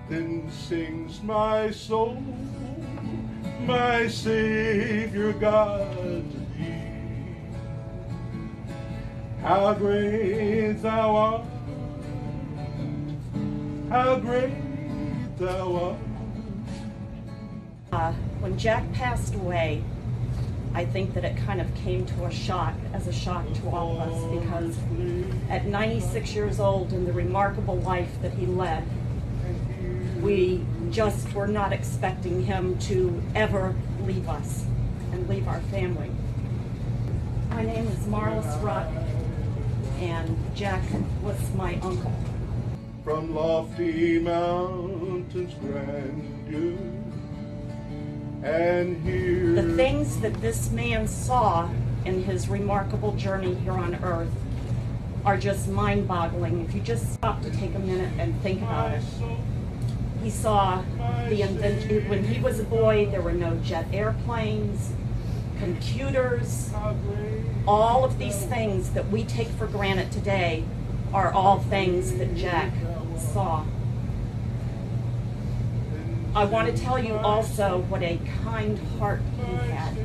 Then sings my soul, my Savior God to thee. How great thou art, how great thou art. When Jack passed away, I think that it kind of came to a shock to all of us, because at 96 years old and the remarkable life that he led, we just were not expecting him to ever leave us and leave our family. My name is Marlis Ruck, and Jack was my uncle. From lofty mountains grandeur, and here the things that this man saw in his remarkable journey here on earth are just mind-boggling if you just stop to take a minute and think about it. He saw the invention. When he was a boy, there were no jet airplanes, computers. All of these things that we take for granted today are all things that Jack saw. I want to tell you also what a kind heart he had.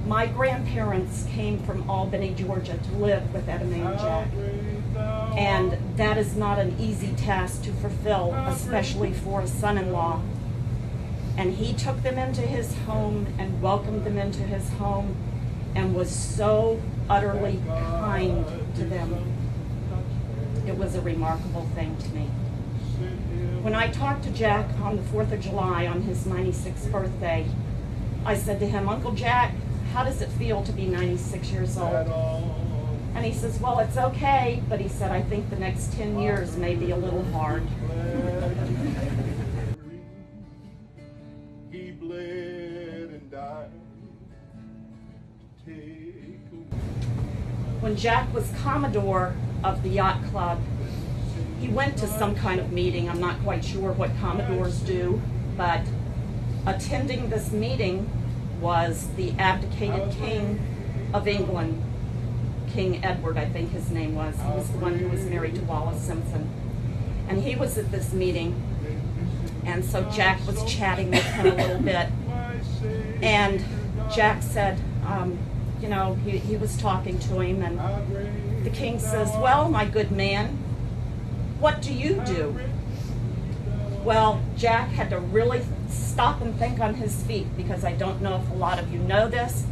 My grandparents came from Albany, Georgia to live with that man Jack. And that is not an easy task to fulfill, especially for a son-in-law. And he took them into his home and welcomed them into his home and was so utterly kind to them. It was a remarkable thing to me. When I talked to Jack on the 4th of July on his 96th birthday, I said to him, "Uncle Jack, how does it feel to be 96 years old?" And he says, "Well, it's okay," but he said, "I think the next 10 years may be a little hard." He bled and died to take away. When Jack was Commodore of the Yacht Club, he went to some kind of meeting. I'm not quite sure what Commodores do, but attending this meeting was the abdicated King of England, King Edward, I think his name was. He was the one who was married to Wallis Simpson. And he was at this meeting, and so Jack was chatting with him a little bit. And Jack said, he was talking to him, and the king says, "Well, my good man, what do you do?" Well, Jack had to really stop and think on his feet, because I don't know if a lot of you know this,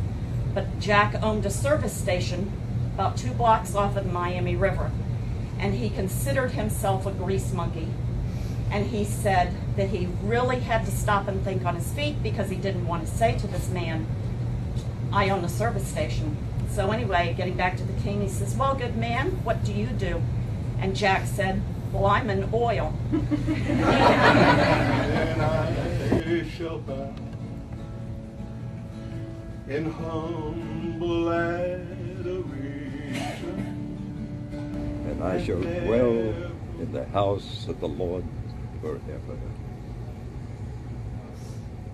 but Jack owned a service station about 2 blocks off of the Miami River, and he considered himself a grease monkey. And he said that he really had to stop and think on his feet, because he didn't want to say to this man, "I own a service station." So anyway, getting back to the king, he says, "Well, good man, what do you do?" And Jack said, "Well, I'm in oil." And I shall bow in humble adoration, and I shall dwell in the house of the Lord forever.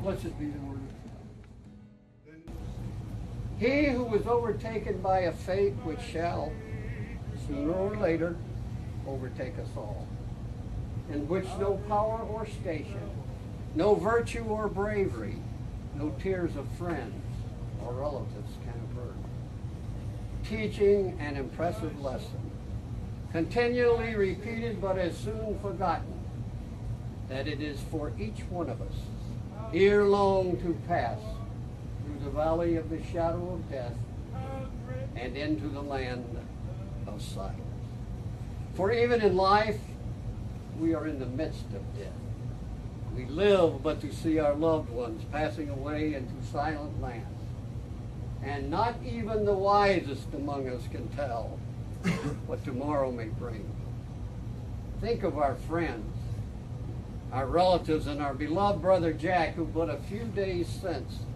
Blessed be the word. He who was overtaken by a fate which shall, sooner or later, overtake us all, in which no power or station, no virtue or bravery, no tears of friends or relatives can avert. Teaching an impressive lesson, continually repeated but as soon forgotten, that it is for each one of us, ere long, to pass through the valley of the shadow of death and into the land of silence. For even in life, we are in the midst of death. We live but to see our loved ones passing away into silent lands. And not even the wisest among us can tell what tomorrow may bring. Think of our friends, our relatives, and our beloved brother Jack, who but a few days since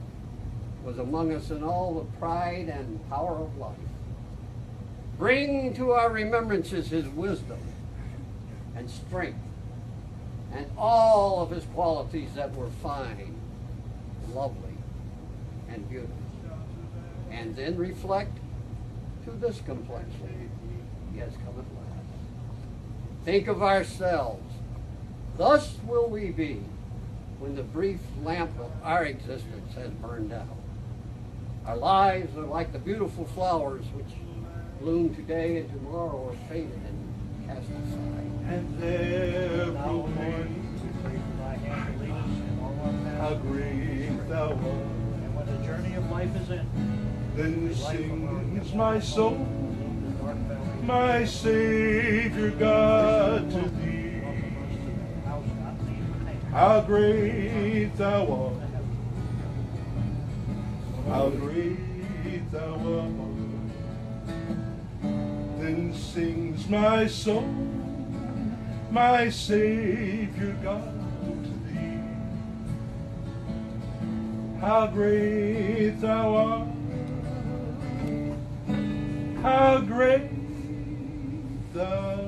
was among us in all the pride and power of life. Bring to our remembrances his wisdom and strength and all of his qualities that were fine, lovely, and beautiful. And then reflect to this complexion, he has come at last. Think of ourselves, Thus will we be when the brief lamp of our existence has burned out. Our lives are like the beautiful flowers which bloom today and tomorrow are faded and cast aside. And there Now, will Lord, be we pray for thy hand to lead us in all our paths. how great thou art. And when the journey of life is ended, Then sings my the soul, dark valley, my Savior God, to thee. welcome us to the house not seen with hands. How great thou art. How great thou art. Then sings my soul, my Savior God, to thee. How great thou art. How great thou